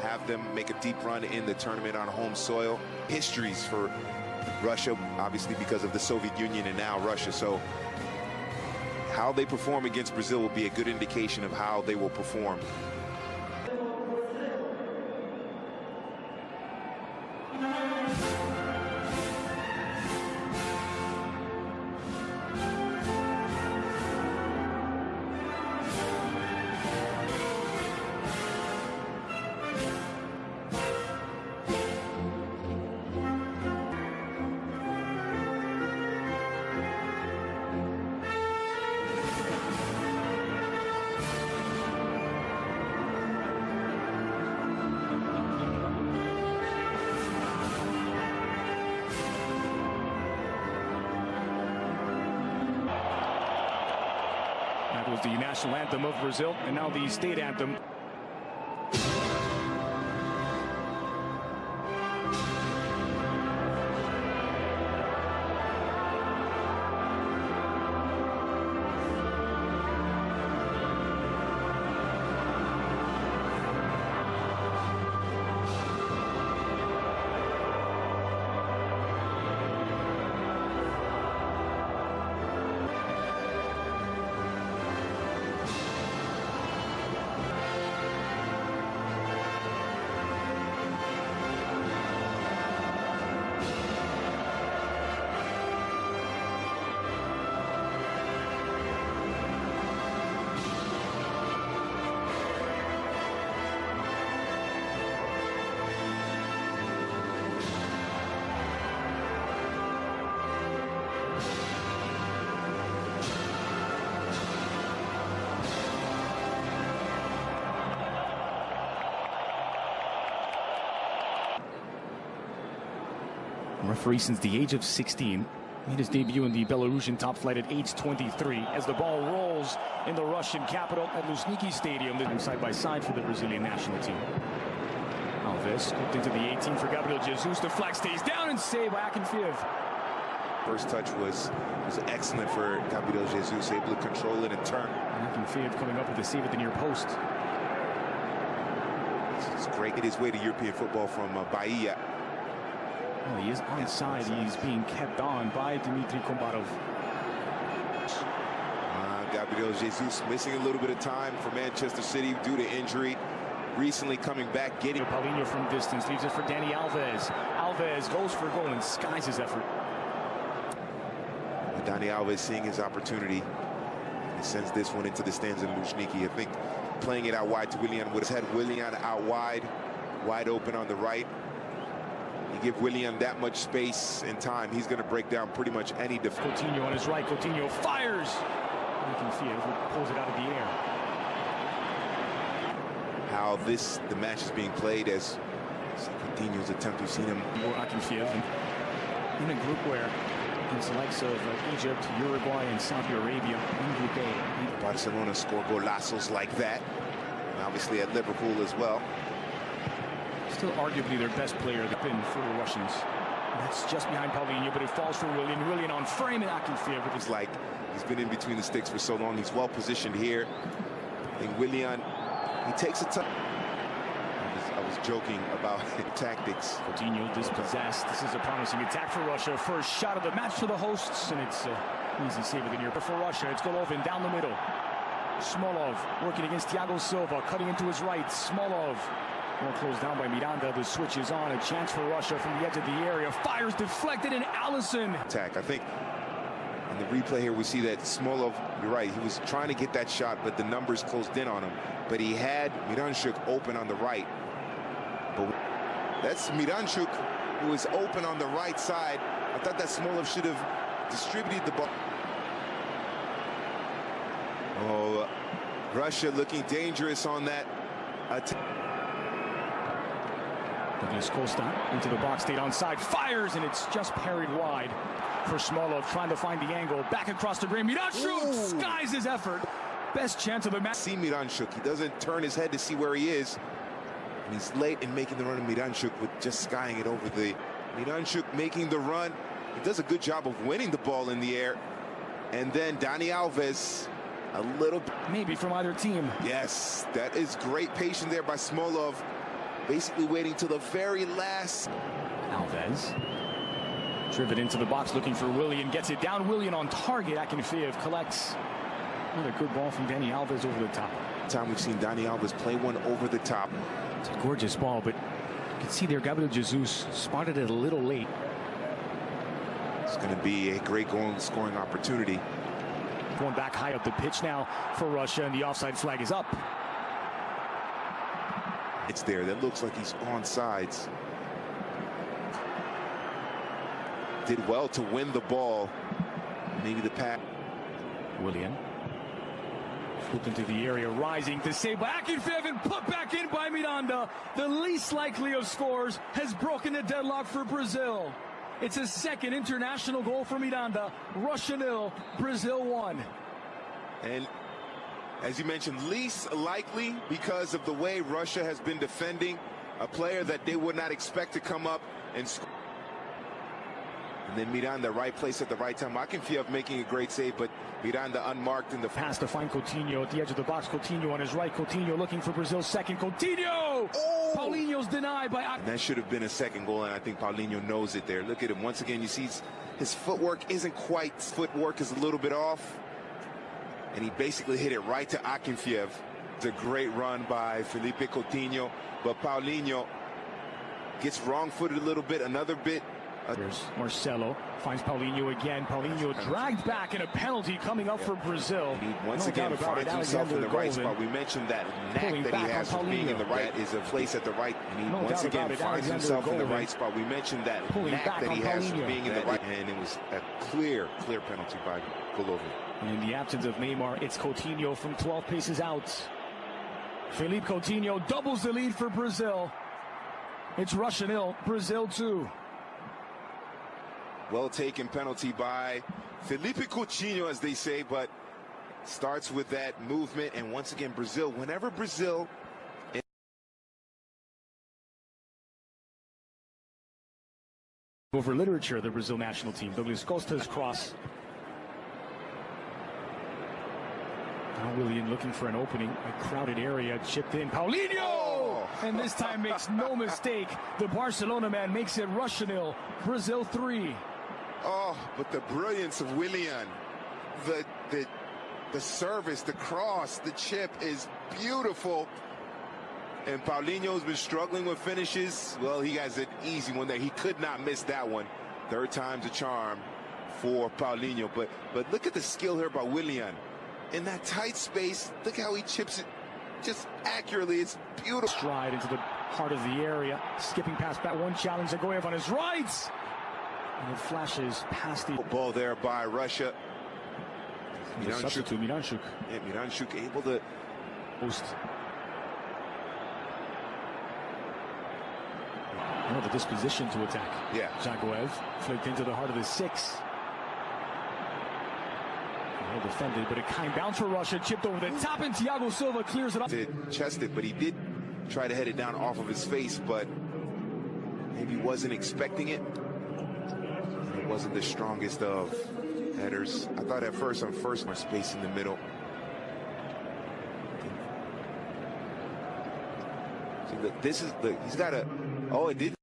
have them make a deep run in the tournament on home soil. Histories for Russia, obviously because of the Soviet Union and now Russia. So how they perform against Brazil will be a good indication of how they will perform. That was the national anthem of Brazil, and now the state anthem. Referee since the age of 16. Made his debut in the Belarusian top flight at age 23 as the ball rolls in the Russian capital at Luzhniki Stadium. They're side by side for the Brazilian national team. Alves scooped into the 18 for Gabriel Jesus. The flag stays down and saved by Akinfeev. First touch was excellent for Gabriel Jesus, able to control it and turn. Akinfeev coming up with the save at the near post. It's great. His way to European football from Bahia. Well, he is onside. He's being kept on by Dmitry Kombarov. Gabriel Jesus missing a little bit of time for Manchester City due to injury. Recently coming back, getting Paulinho from distance, leaves it for Dani Alves. Alves goes for a goal and skies his effort. Dani Alves seeing his opportunity. He sends this one into the stands in Luzhniki. I think playing it out wide to Willian would have had Willian out wide open on the right. You give Willian that much space and time, he's going to break down pretty much any defense. Coutinho on his right. Coutinho fires. Akinfeev pulls it out of the air. How the match is being played as Coutinho's attempt, we've seen him. More Akinfeev in a group where against the likes of Egypt, Uruguay, and Saudi Arabia in Group A. Barcelona score golazos like that. And obviously at Liverpool as well. Still arguably their best player for the Russians. That's just behind Paulinho, but it falls for Willian. Willian on frame, and Akinfeev. It's like he's been in between the sticks for so long. He's well positioned here. I think Willian, he takes a touch. I was joking about tactics. Coutinho dispossessed. This is a promising attack for Russia. First shot of the match for the hosts, and it's easy save with the near. But for Russia, it's Golovin down the middle. Smolov working against Thiago Silva, cutting into his right. Smolov. Well closed down by Miranda. The switch is on. A chance for Russia from the edge of the area. Fires deflected, and Allison. Attack. I think in the replay here we see that Smolov, you're right, he was trying to get that shot, but the numbers closed in on him. But he had Miranchuk open on the right. But that's Miranchuk who is open on the right side. I thought that Smolov should have distributed the ball. Oh, Russia looking dangerous on that attack. Douglas Costa into the box, stayed onside, fires, and it's just parried wide for Smolov, trying to find the angle. Back across the green, Miranchuk skies his effort. Best chance of the match. See Miranchuk, he doesn't turn his head to see where he is. And he's late in making the run of Miranchuk with just skying it over the... Miranchuk making the run. He does a good job of winning the ball in the air. And then Dani Alves, a little... Maybe from either team. Yes, that is great patience there by Smolov. basically waiting till the very last. Alves. Driven into the box looking for Willian. Gets it down. Willian on target. Akinfeev collects. What a good ball from Dani Alves over the top. Time we've seen Dani Alves play one over the top. It's a gorgeous ball, but you can see there Gabriel Jesus spotted it a little late. It's going to be a great scoring opportunity. Going back high up the pitch now for Russia, and the offside flag is up. It's there. That looks like he's on sides. Did well to win the ball. Maybe the pass. Willian. Flipped into the area, rising to save by Akinfeev and put back in by Miranda. The least likely of scores has broken the deadlock for Brazil. It's a second international goal for Miranda. Russia 0, Brazil 1. And as you mentioned, least likely because of the way Russia has been defending a player that they would not expect to come up and score. And then Miranda, right place at the right time. Akinfeev making a great save, but Miranda unmarked in the pass to find Coutinho at the edge of the box. Coutinho on his right. Coutinho looking for Brazil's second. Coutinho! Oh! Paulinho's denied by. And that should have been a second goal, and I think Paulinho knows it there. Look at him once again. You see his footwork isn't quite. Footwork is a little bit off, and he basically hit it right to Akinfeev. It's a great run by Felipe Coutinho, but Paulinho gets wrong-footed a little bit. Another bit. There's Marcelo, finds Paulinho again. Paulinho dragged back, and a penalty coming up for Brazil. He once again finds himself in the right spot. We mentioned that knack that he has for being in the right is a place at the right. And he once again finds himself in the right spot. We mentioned that knack that he has for being in the right. And it was a clear penalty by Golovin. And in the absence of Neymar, it's Coutinho from 12 paces out. Philippe Coutinho doubles the lead for Brazil. It's Russia 0, Brazil 2. Well taken penalty by Felipe Coutinho, as they say, but starts with that movement. And once again, Brazil, whenever Brazil. Over literature, the Brazil national team. Douglas Costa's cross. Now Willian looking for an opening, a crowded area, chipped in. Paulinho! Oh. And this time makes no mistake. The Barcelona man makes it Russia 0, Brazil 3. Oh, but the brilliance of Willian, the service, the cross, the chip is beautiful. And Paulinho's been struggling with finishes. Well, he has an easy one there. He could not miss that one. Third time's a charm for Paulinho. But look at the skill here by Willian. In that tight space, look how he chips it just accurately. It's beautiful. Stride into the heart of the area. Skipping past that one challenge. Zagoyev on his right. And it flashes past the ball there by Russia. Miranchuk. Yeah, Miranchuk able to post. Oh, the disposition to attack. Yeah. Zagoyev flicked into the heart of the 6. Well defended, but a kind bounce for Russia. Chipped over the top, and Thiago Silva clears it up. Did chest it, but he did try to head it down off of his face, but maybe wasn't expecting it. It wasn't the strongest of headers. I thought at first more space in the middle. See, look, he's got a, it did.